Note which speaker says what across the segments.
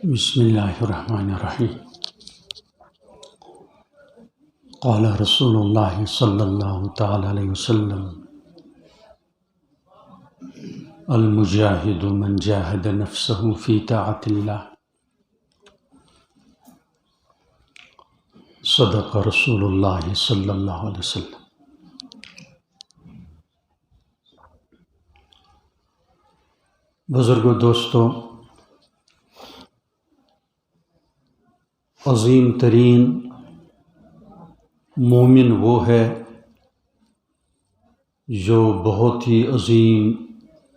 Speaker 1: بسم اللہ الرحمن الرحیم قال رسول اللہ صلی اللہ تعالی علیہ وسلم المجاہد من جاہد نفسہ فی طاعت اللہ صدق رسول اللہ صلی اللہ علیہ وسلم۔ بزرگوں، دوستوں، عظیم ترین مومن وہ ہے جو بہت ہی عظیم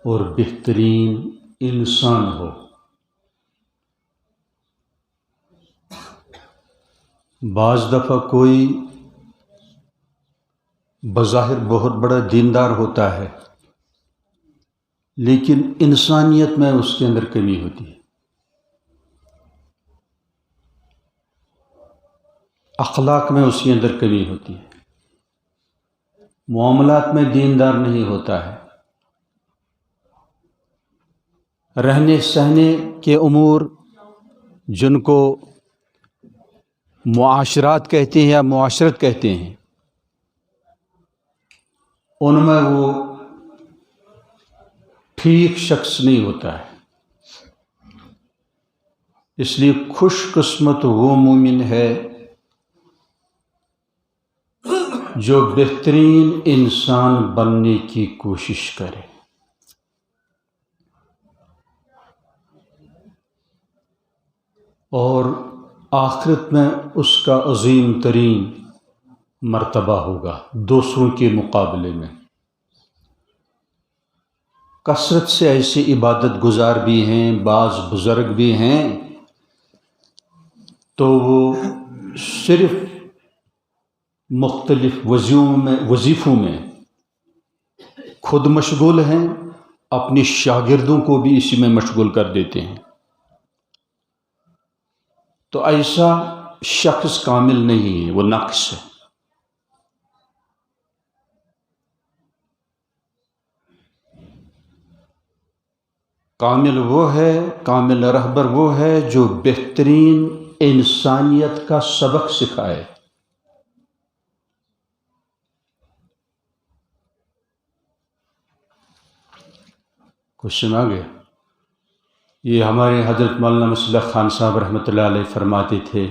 Speaker 1: اور بہترین انسان ہو۔ بعض دفعہ کوئی بظاہر بہت بڑا دیندار ہوتا ہے لیکن انسانیت میں اس کے اندر کمی ہوتی ہے، اخلاق میں اس کے اندر کمی ہوتی ہے، معاملات میں دیندار نہیں ہوتا ہے، رہنے سہنے کے امور جن کو معاشرات کہتے ہیں یا معاشرت کہتے ہیں، ان میں وہ ٹھیک شخص نہیں ہوتا ہے۔ اس لیے خوش قسمت وہ مومن ہے جو بہترین انسان بننے کی کوشش کرے۔ اور آخرت میں اس کا عظیم ترین مرتبہ ہوگا دوسروں کے مقابلے میں۔ کثرت سے ایسے عبادت گزار بھی ہیں، بعض بزرگ بھی ہیں، تو وہ صرف مختلف وظیفوں میں خود مشغول ہیں، اپنی شاگردوں کو بھی اسی میں مشغول کر دیتے ہیں، تو ایسا شخص کامل نہیں ہے، وہ ناقص ہے۔ کامل وہ ہے، کامل رہبر وہ ہے جو بہترین انسانیت کا سبق سکھائے۔ کچھ سنا گیا؟ یہ ہمارے حضرت مولانا مصلح خان صاحب رحمۃ اللہ علیہ فرماتے تھے،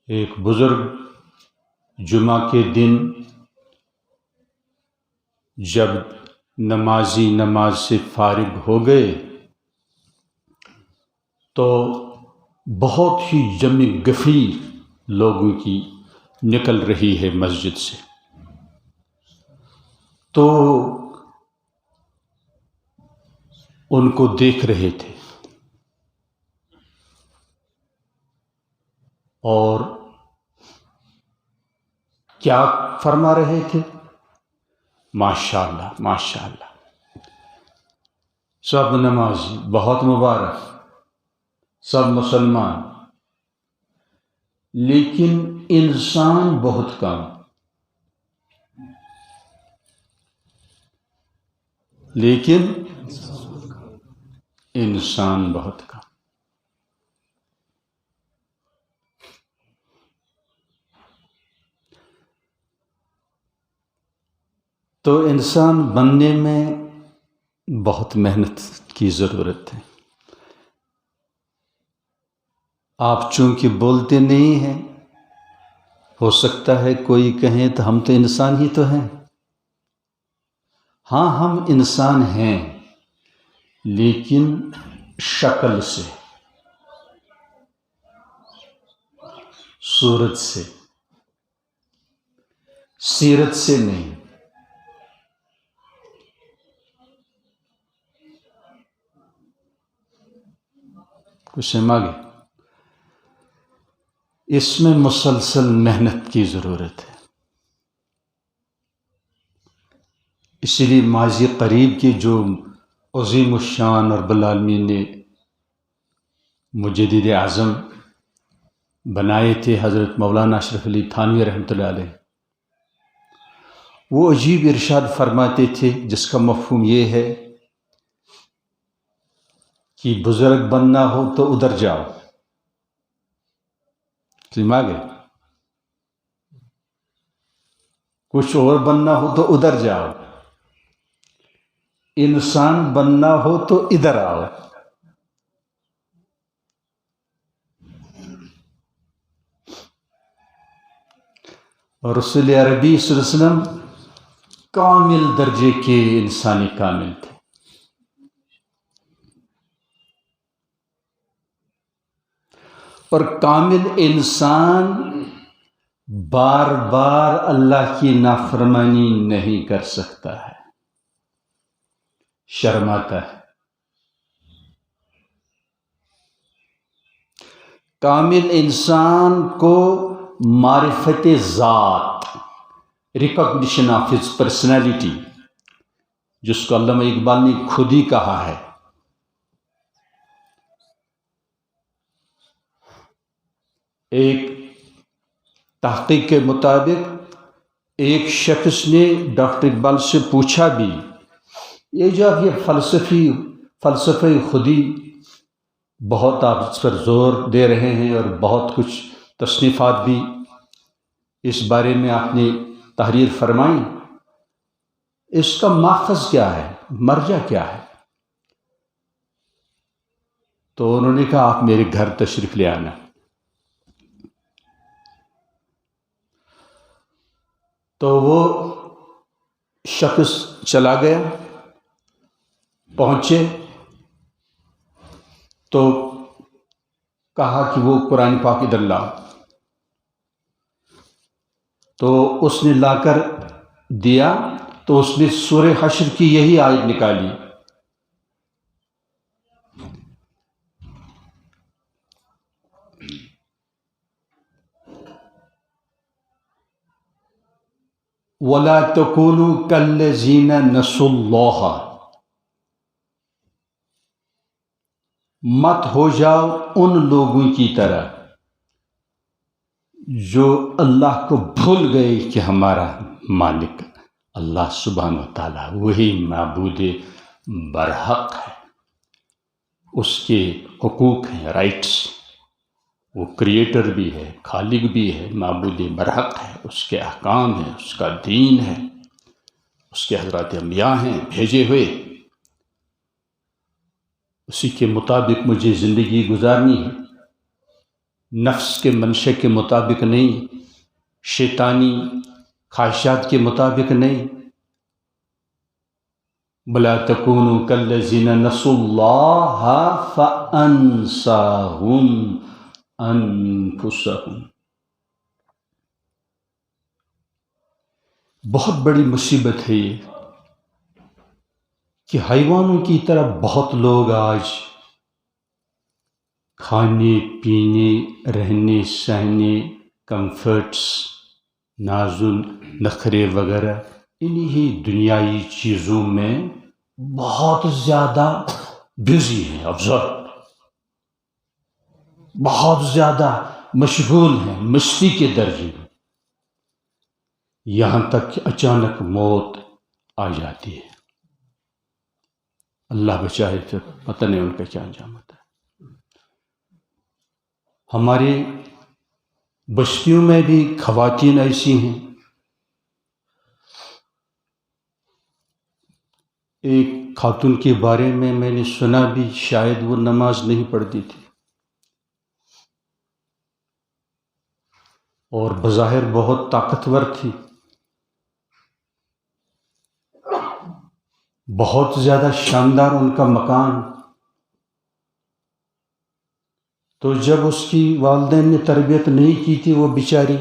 Speaker 1: ایک بزرگ جمعہ کے دن جب نمازی نماز سے فارغ ہو گئے تو بہت ہی جمع گفیر لوگوں کی نکل رہی ہے مسجد سے، تو ان کو دیکھ رہے تھے اور کیا فرما رہے تھے؟ ماشاءاللہ ماشاءاللہ، سب نمازی بہت مبارک، سب مسلمان، لیکن انسان بہت کم، لیکن انسان بہت کم۔ تو انسان بننے میں بہت محنت کی ضرورت ہے۔ آپ چونکہ بولتے نہیں ہیں، ہو سکتا ہے کوئی کہیں تو ہم تو انسان ہی تو ہیں۔ ہاں، ہم انسان ہیں، لیکن شکل سے، صورت سے، سیرت سے نہیں۔ کچھ سمجھ گئے؟ اس میں مسلسل محنت کی ضرورت ہے۔ اسی لیے ماضی قریب کے جو عظیم الشان رب العالمین نے مجدد اعظم بنائے تھے، حضرت مولانا اشرف علی تھانوی رحمۃ اللہ علیہ، وہ عجیب ارشاد فرماتے تھے جس کا مفہوم یہ ہے کہ بزرگ بننا ہو تو ادھر جاؤ، سمجھ گئے؟ کچھ اور بننا ہو تو ادھر جاؤ، انسان بننا ہو تو ادھر آؤ۔ اور رسول عربی صلی اللہ علیہ وسلم کامل درجے کے انسانی کامل تھے۔ اور کامل انسان بار بار اللہ کی نافرمانی نہیں کر سکتا ہے، شرماتا ہے۔ کامل انسان کو معرفت ذات، ریکگنیشن آف ہز پرسنالٹی، جس کو علامہ اقبال نے خود ہی کہا ہے، ایک تحقیق کے مطابق ایک شخص نے ڈاکٹر اقبال سے پوچھا بھی، یہ جو آپ یہ فلسفہ خودی بہت آپ اس پر زور دے رہے ہیں اور بہت کچھ تصنیفات بھی اس بارے میں آپ نے تحریر فرمائی، اس کا ماخذ کیا ہے، مرجع کیا ہے؟ تو انہوں نے کہا آپ میرے گھر تشریف لے آنا۔ تو وہ شخص چلا گیا، پہنچے تو کہا کہ وہ قرآن پاک ادھر لاؤ، تو اس نے لا کر دیا، تو اس نے سورہ حشر کی یہی آیت نکالی، وَلَا تَكُونُوا كَالَّذِينَ نَسُوا اللَّهَ، مت ہو جاؤ ان لوگوں کی طرح جو اللہ کو بھول گئے کہ ہمارا مالک اللہ سبحانہ و تعالیٰ وہی معبود برحق ہے، اس کے حقوق ہیں، رائٹس، وہ کریٹر بھی ہے، خالق بھی ہے، معبود برحق ہے، اس کے احکام ہیں، اس کا دین ہے، اس کے حضرات انبیاء ہیں بھیجے ہوئے، اسی کے مطابق مجھے زندگی گزارنی ہے، نفس کے منشے کے مطابق نہیں، شیطانی خواہشات کے مطابق نہیں۔ بلا تکونوا کالذین نسوا اللہ فانساہم انفسہم۔ بہت بڑی مصیبت ہے یہ کہ حیوانوں کی طرح بہت لوگ آج کھانے پینے، رہنے سہنے، کمفرٹس، نازل نخرے وغیرہ انہی دنیائی چیزوں میں بہت زیادہ بزی ہیں، ابزرو، بہت زیادہ مشغول ہیں، مستی کے درجے میں، یہاں تک کہ اچانک موت آ جاتی ہے۔ اللہ بچائے، پھر پتہ نہیں ان کا کیا انجام ہوتا ہے۔ ہمارے بستیوں میں بھی خواتین ایسی ہیں، ایک خاتون کے بارے میں نے سنا بھی، شاید وہ نماز نہیں پڑھتی تھی اور بظاہر بہت طاقتور تھی، بہت زیادہ شاندار ان کا مکان، تو جب اس کی والدین نے تربیت نہیں کی تھی، وہ بیچاری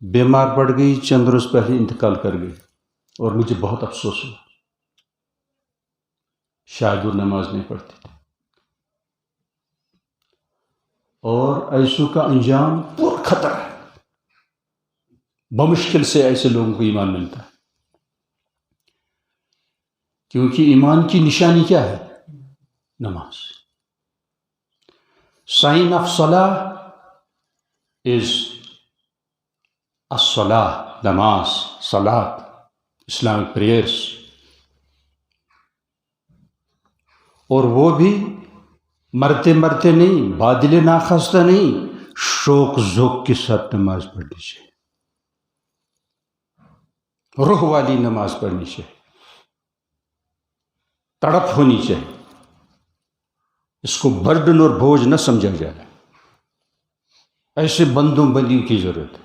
Speaker 1: بیمار پڑ گئی، چند روز پہلے انتقال کر گئی، اور مجھے بہت افسوس ہوا، شاید وہ نماز نہیں پڑھتی تھی۔ اور ایسوں کا انجام پر خطر ہے، بمشکل سے ایسے لوگوں کو ایمان ملتا ہے، کیونکہ ایمان کی نشانی کیا ہے؟ نماز۔ Sign of Salah is as-salah, namaz, salat, Islamic prayers، اور وہ بھی مرتے مرتے نہیں، بادل ناخواستہ نہیں، شوق ذوق کے ساتھ نماز پڑھنی چاہیے، روح والی نماز پڑھنی چاہیے، تڑپ ہونی چاہیے، اس کو برڈن اور بوجھ نہ سمجھا جائے، ایسے بندوں بندیوں کی ضرورت ہے،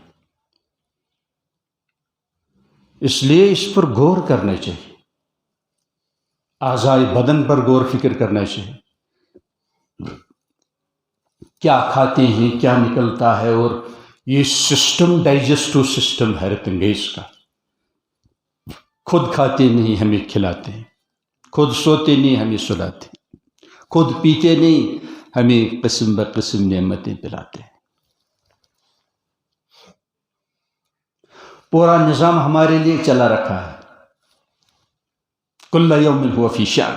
Speaker 1: اس لیے اس پر غور کرنا چاہیے، اعضائے بدن پر غور فکر کرنا چاہیے، کیا کھاتے ہیں، کیا نکلتا ہے، اور یہ سسٹم ڈائجسٹو سسٹم حیرت انگیز کا، خود کھاتے نہیں ہمیں کھلاتے ہیں، خود سوتے نہیں ہمیں سلاتے ہیں، خود پیتے نہیں ہمیں قسم بقسم نعمتیں پلاتے ہیں، پورا نظام ہمارے لیے چلا رکھا ہے، کل یوم ہوا فی شأن،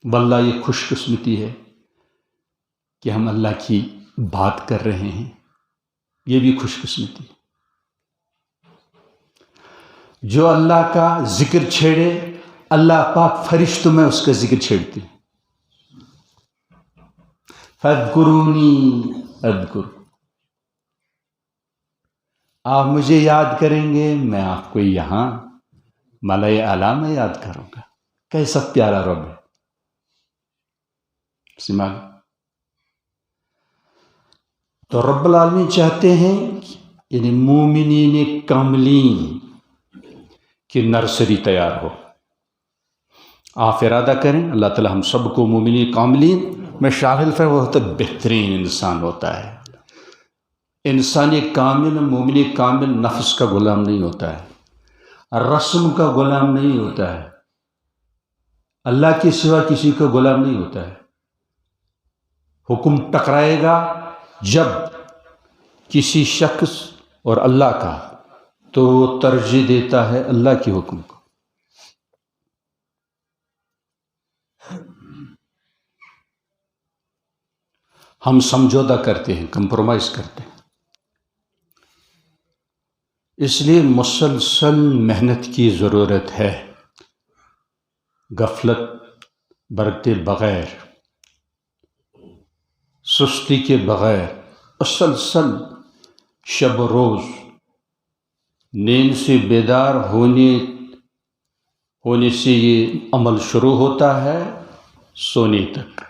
Speaker 1: واللہ یہ خوش قسمتی ہے کہ ہم اللہ کی بات کر رہے ہیں، یہ بھی خوش قسمتی ہے، جو اللہ کا ذکر چھیڑے اللہ پاک فرشتوں میں اس کا ذکر چھیڑتے ہیں، فاذکرونی اذکر، آپ مجھے یاد کریں گے میں آپ کو یہاں ملائے اعلیٰ میں یاد کروں گا، کیسا پیارا رب ہے، سماج۔ تو رب العالمین چاہتے ہیں یعنی مومنین کاملین کی نرسری تیار ہو، آپ ارادہ کریں اللہ تعالی ہم سب کو مومنین کاملین میں شامل ہے، وہ تو بہترین انسان ہوتا ہے، انسانی کامل مومن کامل نفس کا غلام نہیں ہوتا ہے، رسم کا غلام نہیں ہوتا ہے، اللہ کے سوا کسی کا غلام نہیں ہوتا ہے، حکم ٹکرائے گا جب کسی شخص اور اللہ کا تو وہ ترجیح دیتا ہے اللہ کے حکم کو، ہم سمجھوتا کرتے ہیں، کمپرومائز کرتے ہیں، اس لیے مسلسل محنت کی ضرورت ہے، غفلت برتے بغیر، سستی کے بغیر، مسلسل شب و روز نیند سے بیدار ہونے سے یہ عمل شروع ہوتا ہے سونے تک،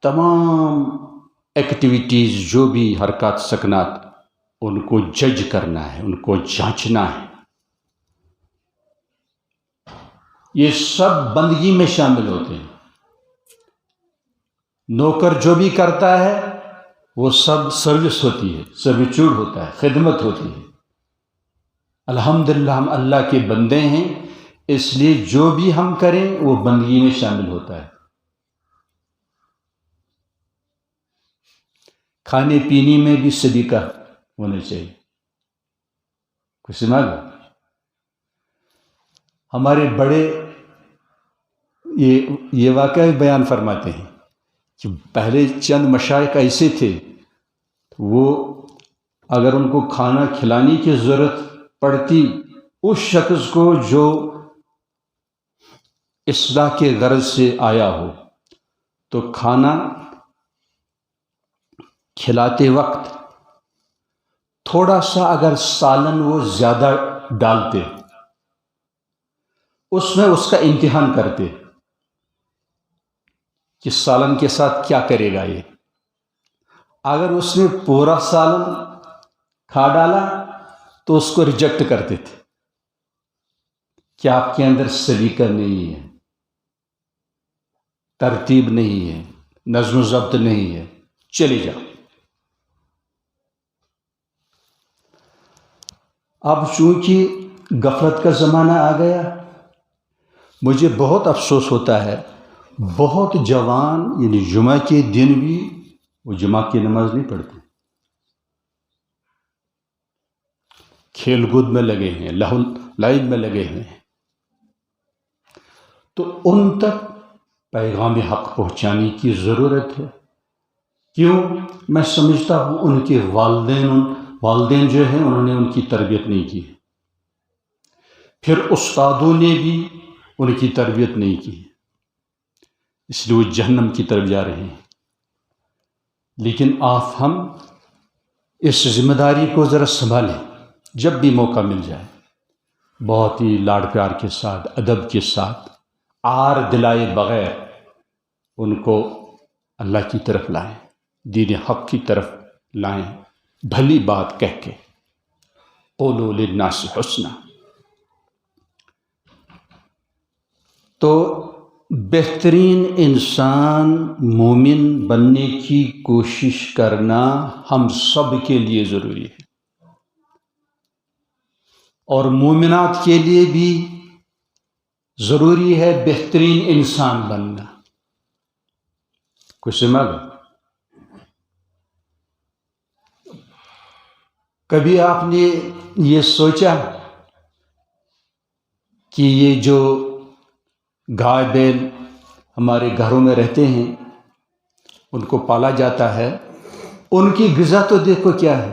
Speaker 1: تمام ایکٹیویٹیز جو بھی حرکات سکنات ان کو جج کرنا ہے، ان کو جانچنا ہے، یہ سب بندگی میں شامل ہوتے ہیں، نوکر جو بھی کرتا ہے وہ سب سروس ہوتی ہے، سرویچوڈ ہوتا ہے، خدمت ہوتی ہے، الحمدللہ ہم اللہ کے بندے ہیں، اس لیے جو بھی ہم کریں وہ بندگی میں شامل ہوتا ہے، کھانے پینے میں بھی صدقہ ہونا چاہیے، کچھ سنا گا، ہمارے بڑے یہ واقعہ بیان فرماتے ہیں کہ پہلے چند مشائخ ایسے تھے، وہ اگر ان کو کھانا کھلانے کی ضرورت پڑتی اس شخص کو جو اصلاح کے غرض سے آیا ہو، تو کھانا کھلاتے وقت تھوڑا سا اگر سالن وہ زیادہ ڈالتے، اس میں اس کا امتحان کرتے کہ سالن کے ساتھ کیا کرے گا یہ، اگر اس نے پورا سالن کھا ڈالا تو اس کو ریجیکٹ کرتے تھے کہ آپ کے اندر سلیقہ نہیں ہے، ترتیب نہیں ہے، نظم و ضبط نہیں ہے، چلی جاؤ۔ اب چونکہ غفلت کا زمانہ آ گیا، مجھے بہت افسوس ہوتا ہے، بہت جوان یعنی جمعہ کے دن بھی وہ جمعہ کی نماز نہیں پڑھتے، کھیل کود میں لگے ہیں، لہو لعب میں لگے ہیں، تو ان تک پیغام حق پہنچانے کی ضرورت ہے، کیوں؟ میں سمجھتا ہوں ان کے والدین جو ہیں انہوں نے ان کی تربیت نہیں کی، پھر استادوں نے بھی ان کی تربیت نہیں کی، اس لیے وہ جہنم کی طرف جا رہے ہیں. لیکن ہم اس ذمہ داری کو ذرا سنبھالیں. جب بھی موقع مل جائے بہت ہی لاڈ پیار کے ساتھ، ادب کے ساتھ، آر دلائے بغیر ان کو اللہ کی طرف لائیں، دین حق کی طرف لائیں، بھلی بات کہہ کے. قولوا للناس حسنا. تو بہترین انسان مومن بننے کی کوشش کرنا ہم سب کے لیے ضروری ہے، اور مومنات کے لیے بھی ضروری ہے بہترین انسان بننا. کچھ سمجھ؟ کبھی آپ نے یہ سوچا کہ یہ جو گائے بیل ہمارے گھروں میں رہتے ہیں، ان کو پالا جاتا ہے، ان کی غذا تو دیکھو کیا ہے،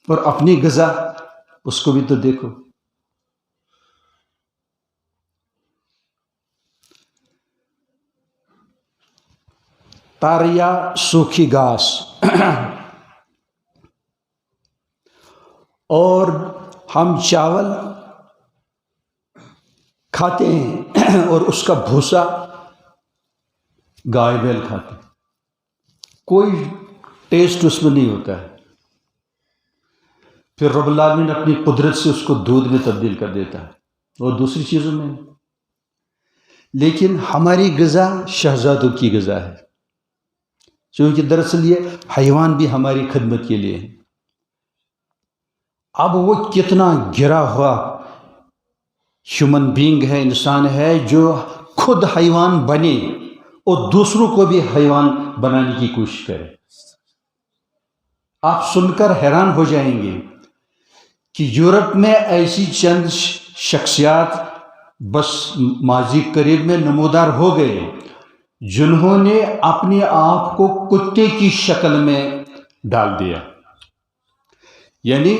Speaker 1: اور اپنی غذا اس کو بھی تو دیکھو. تاریا سوکھی گھاس اور ہم چاول کھاتے ہیں اور اس کا بھوسا گائے بیل کھاتے ہیں. کوئی ٹیسٹ اس میں نہیں ہوتا ہے. پھر رب العالمین اپنی قدرت سے اس کو دودھ میں تبدیل کر دیتا ہے اور دوسری چیزوں میں. لیکن ہماری غذا شہزادوں کی غذا ہے، چونکہ دراصل یہ حیوان بھی ہماری خدمت کے لیے ہے. اب وہ کتنا گرا ہوا ہیومن بینگ ہے، انسان ہے، جو خود حیوان بنے اور دوسروں کو بھی حیوان بنانے کی کوشش کرے. آپ سن کر حیران ہو جائیں گے کہ یورپ میں ایسی چند شخصیات بس ماضی قریب میں نمودار ہو گئے جنہوں نے اپنے آپ کو کتے کی شکل میں ڈال دیا. یعنی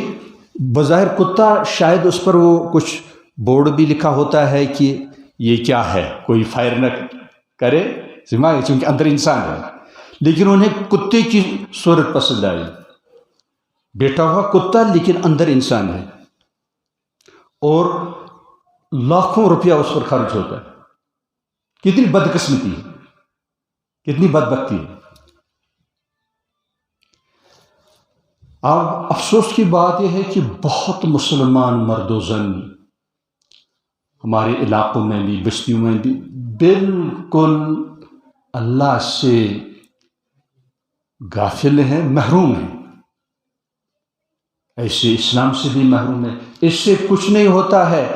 Speaker 1: بظاہر کتا، شاید اس پر وہ کچھ بورڈ بھی لکھا ہوتا ہے کہ یہ کیا ہے، کوئی فائر نہ کرے چونکہ اندر انسان ہے، لیکن انہیں کتے کی صورت پسند آئی. بیٹا ہوا کتا لیکن اندر انسان ہے، اور لاکھوں روپیہ اس پر خرچ ہوتا ہے. کتنی بدقسمتی ہے، کتنی بدبختی ہے. اب افسوس کی بات یہ ہے کہ بہت مسلمان مرد و زن ہمارے علاقوں میں بھی، بستیوں میں بھی، بالکل اللہ سے غافل ہیں، محروم ہیں. ایسے اسلام سے بھی محروم ہے. اس سے کچھ نہیں ہوتا ہے،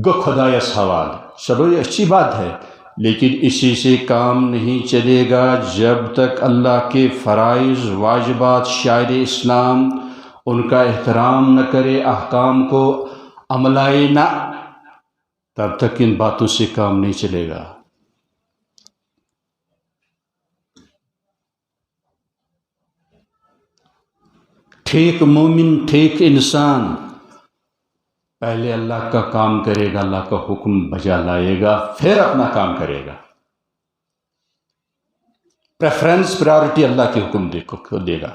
Speaker 1: گو خدایا سوال. چلو یہ اچھی بات ہے، لیکن اسی سے کام نہیں چلے گا جب تک اللہ کے فرائض واجبات شاعر اسلام ان کا احترام نہ کرے، احکام کو عملائے نہ، تب تک ان باتوں سے کام نہیں چلے گا. ٹھیک مومن، ٹھیک انسان پہلے اللہ کا کام کرے گا، اللہ کا حکم بجا لائے گا، پھر اپنا کام کرے گا. پریفرنس، پرائورٹی اللہ کے حکم دے گا.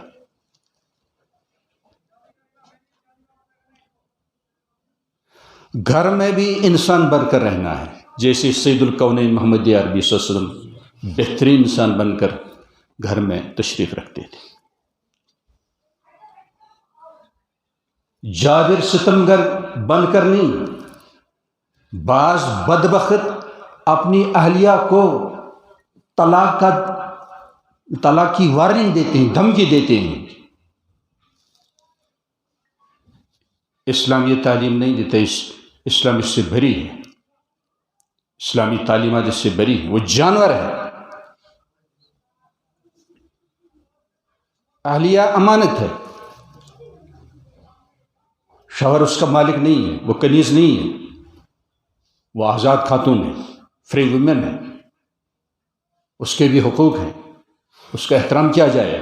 Speaker 1: گھر میں بھی انسان بن کر رہنا ہے، جیسے سید الکونین محمد عربی صلی اللہ علیہ وسلم بہترین انسان بن کر گھر میں تشریف رکھتے تھے. جابر ستمگر بن کر نہیں. بعض بدبخت اپنی اہلیہ کو طلاق کی وارننگ دیتے ہیں، دھمکی دیتے ہیں. اسلام یہ تعلیم نہیں دیتا، اسلام اس سے بری ہے. اسلامی تعلیمات اس سے بری ہے. وہ جانور ہے. اہلیہ امانت ہے، شوہر اس کا مالک نہیں ہے، وہ کنیز نہیں ہے، وہ آزاد خاتون ہے، فری ویمن ہے. اس کے بھی حقوق ہیں، اس کا احترام کیا جائے.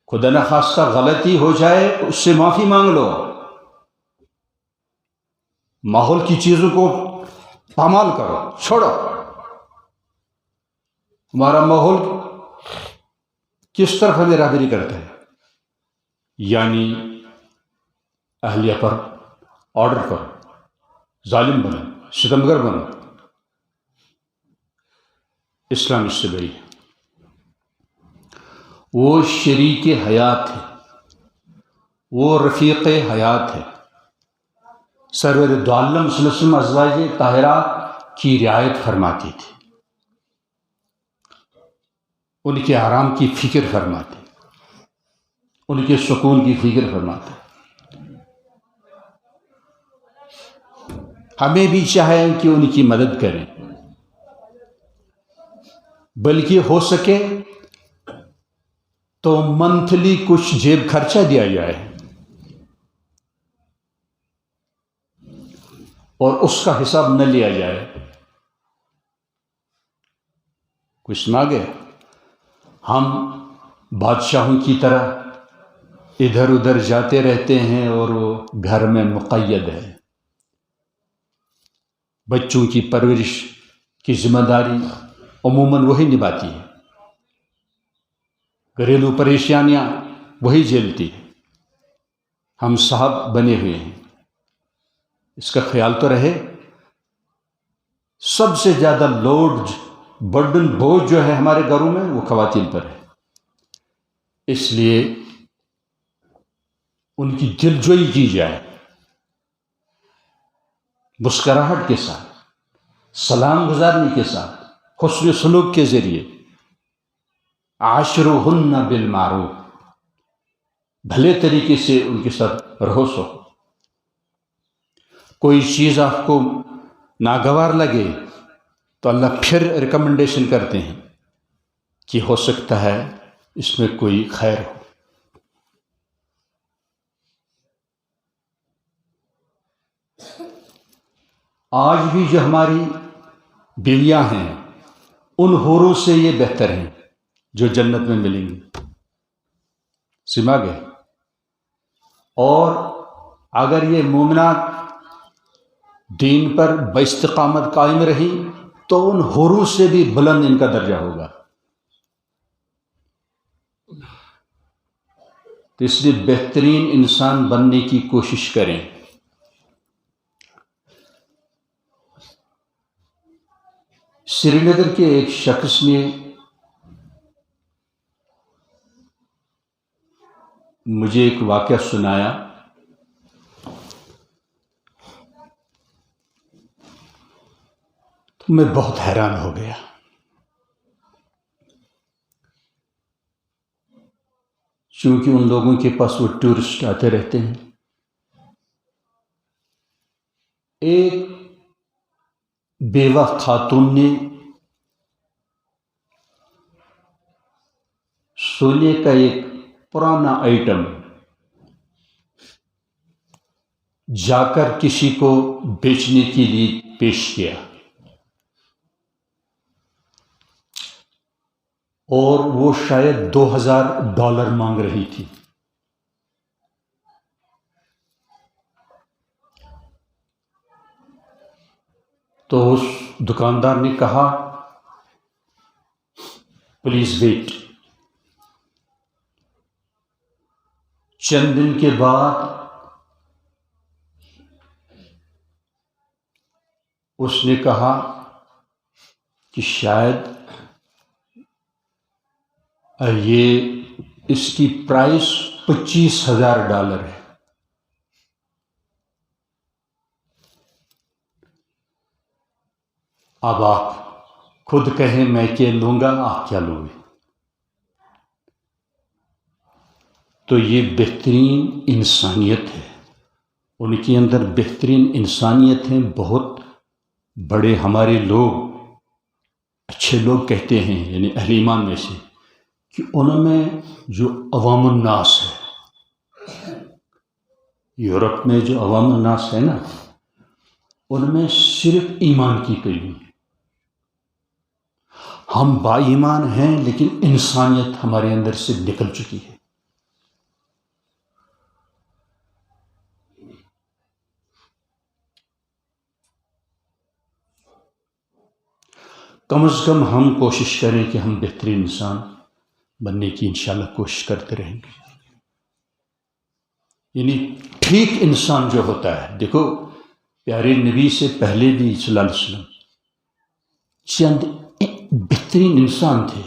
Speaker 1: خدا نخواستہ غلطی ہو جائے اس سے معافی مانگ لو. ماحول کی چیزوں کو پامال کرو، چھوڑو. ہمارا ماحول کس طرف ہمیں راہبری کرتا ہے؟ یعنی اہلیہ پر آرڈر کرو، ظالم بنو، ستمگر بنو۔ اسلام اس سے بری ہے۔ وہ شریک حیات ہے، وہ رفیق حیات ہے۔ سرور دو عالم صلی اللہ علیہ وسلم ازواج طاہرات کی رعایت فرماتی تھی، ان کے آرام کی فکر فرماتے، ان کے سکون کی فکر فرماتے۔ ہمیں بھی چاہے کہ ان کی مدد کریں، بلکہ ہو سکے تو منتھلی کچھ جیب خرچہ دیا جائے اور اس کا حساب نہ لیا جائے۔ کچھ سنا گیا؟ ہم بادشاہوں کی طرح ادھر ادھر جاتے رہتے ہیں اور وہ گھر میں مقید ہے۔ بچوں کی پرورش کی ذمہ داری عموماً وہی نبھاتی ہے، گھریلو پریشانیاں وہی جھیلتی ہے۔ ہم صاحب بنے ہوئے ہیں، اس کا خیال تو رہے۔ سب سے زیادہ لوڈ برڈن بوجھ جو ہے ہمارے گھروں میں وہ خواتین پر ہے، اس لیے ان کی دلجوئی کی جائے، مسکراہٹ کے ساتھ، سلام گزارنے کے ساتھ، حسن سلوک کے ذریعے۔ عاشروہن بالمعروف، بھلے طریقے سے ان کے ساتھ رہو سو۔ کوئی چیز آپ کو ناگوار لگے تو اللہ پھر ریکمنڈیشن کرتے ہیں کہ ہو سکتا ہے اس میں کوئی خیر ہو۔ آج بھی جو ہماری بیویاں ہیں ان حوروں سے یہ بہتر ہیں جو جنت میں ملیں گی، سما گئے۔ اور اگر یہ مومنات دین پر باستقامت قائم رہی تو ان حوروں سے بھی بلند ان کا درجہ ہوگا۔ تو اس لیے بہترین انسان بننے کی کوشش کریں۔ سری نگر کے ایک شخص نے مجھے ایک واقعہ سنایا، تو میں بہت حیران ہو گیا۔ چونکہ ان لوگوں کے پاس وہ ٹورسٹ آتے رہتے ہیں۔ ایک بیوہ خاتون نے سونے کا ایک پرانا آئٹم جا کر کسی کو بیچنے کے لیے پیش کیا، اور وہ شاید $2000 مانگ رہی تھی۔ تو اس دکاندار نے کہا پلیز ویٹ۔ چند دن کے بعد اس نے کہا کہ شاید یہ اس کی پرائس $25,000 ہے۔ اب آپ خود کہیں میں کیا لوں گا، آپ کیا لوں گے؟ تو یہ بہترین انسانیت ہے، ان کے اندر بہترین انسانیت ہے۔ بہت بڑے ہمارے لوگ، اچھے لوگ کہتے ہیں، یعنی اہل ایمان میں سے، کہ ان میں جو عوام الناس ہے، یورپ میں جو عوام الناس ہے نا، ان میں صرف ایمان کی کمی ہے۔ ہم با ایمان ہیں لیکن انسانیت ہمارے اندر سے نکل چکی ہے۔ کم از کم ہم کوشش کریں کہ ہم بہترین انسان بننے کی انشاءاللہ کوشش کرتے رہیں گے. یعنی ٹھیک انسان جو ہوتا ہے، دیکھو پیارے نبی سے پہلے بھی صلی اللہ علیہ وسلم چند بہترین انسان تھے.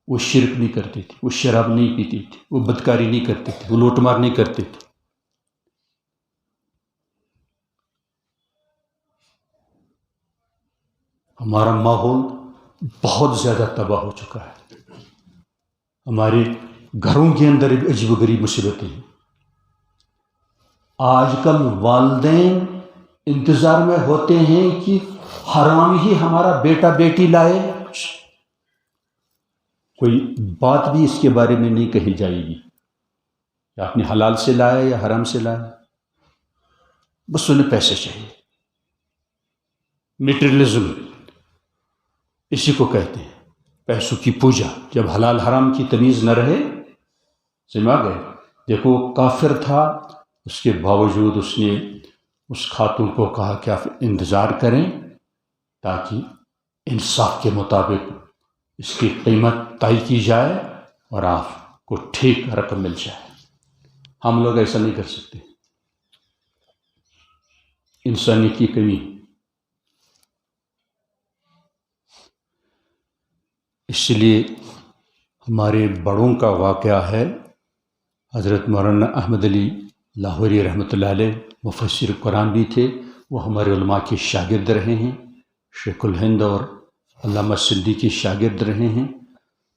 Speaker 1: وہ شرک نہیں کرتے تھے، وہ شراب نہیں پیتے تھے، وہ بدکاری نہیں کرتے تھے، وہ لوٹ مار نہیں کرتے تھے. ہمارا ماحول بہت زیادہ تباہ ہو چکا ہے. ہمارے گھروں کے اندر عجیب و غریب مصیبتیں ہیں. آج کل والدین انتظار میں ہوتے ہیں کہ حرام ہی ہمارا بیٹا بیٹی لائے. کوئی بات بھی اس کے بارے میں نہیں کہی جائے گی کہ آپ نے حلال سے لایا یا حرام سے لایا. بس انہیں پیسے چاہیے. میٹریلزم اسی کو کہتے ہیں، پیسوں کی پوجا. جب حلال حرام کی تمیز نہ رہے، سمجھ گئے. دیکھو کافر تھا، اس کے باوجود اس نے اس خاتون کو کہا کہ آپ انتظار کریں تاکہ انصاف کے مطابق اس کی قیمت طے کی جائے اور آپ کو ٹھیک رقم مل جائے. ہم لوگ ایسا نہیں کر سکتے. انسانیت کی کمی. اس لیے ہمارے بڑوں کا واقعہ ہے. حضرت مولانا احمد علی لاہوری رحمۃ اللہ علیہ مفسر قرآن بھی تھے. وہ ہمارے علماء کے شاگرد رہے ہیں. شیخ الہند اور علامہ سندھی کے شاگرد رہے ہیں.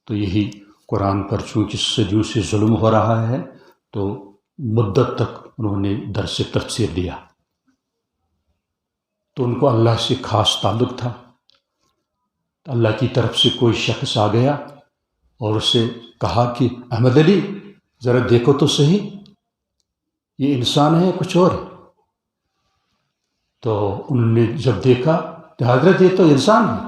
Speaker 1: تو یہی قرآن پر چونکہ صدیوں سے ظلم ہو رہا ہے تو مدت تک انہوں نے درس تفسیر دیا. تو ان کو اللہ سے خاص تعلق تھا. اللہ کی طرف سے کوئی شخص آ گیا اور اسے کہا کہ احمد علی ذرا دیکھو تو صحیح، یہ انسان ہے کچھ اور. تو انہوں نے جب دیکھا تو حضرت یہ تو انسان ہے.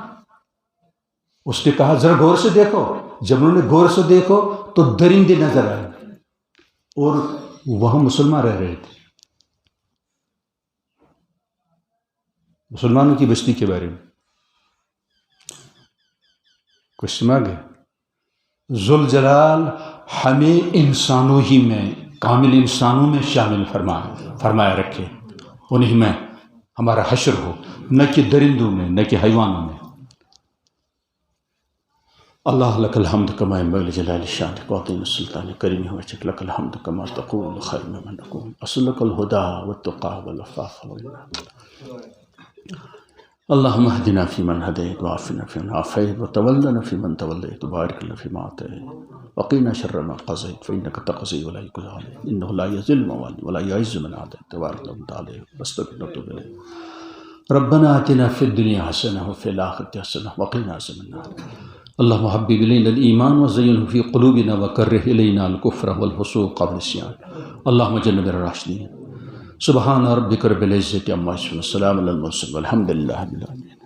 Speaker 1: اس نے کہا ذرا غور سے دیکھو. جب انہوں نے غور سے دیکھو تو درندے نظر آئے اور وہاں مسلمان رہ رہے تھے. مسلمانوں کی بستی کے بارے میں کچھ سمجھ گئے. ذوالجلال ہمیں انسانوں ہی میں، کامل انسانوں میں شامل فرمایا رکھے. انہیں میں ہمارا حشر ہو، نہ کہ درندوں میں، نہ کہ حیوانوں میں. اللہ لک الحمد کما ينبغي لجلال شانك وعظيم سلطانك كريم وجهك. لك الحمد كما تقول خير ممن نكون. أسألك الهدى والتقى والعفاف والغنى. اللهم اهدنا فيمن هديت وعافنا فيمن عافيت وتولنا فيمن توليت وبارك لنا فيما أعطيت وقنا شر ما قضيت فإنك تقضي ولا يقضى عليك إنه لا يذل من واليت ولا يعز من عاديت تبارك وتعالى واستغفرك ونتوب إليك. ربنا آتنا في الدنيا حسنة وفي الآخرة حسنة وقنا عذاب النار. اللهم حبب إلينا الإيمان وزينه في قلوبنا وكره إلينا الكفر والفسوق والعصيان. اللهم جنبنا الراشدين. سبحان ربك رب العزة عما يصفون والسلام على المرسلين والحمد لله رب العالمين.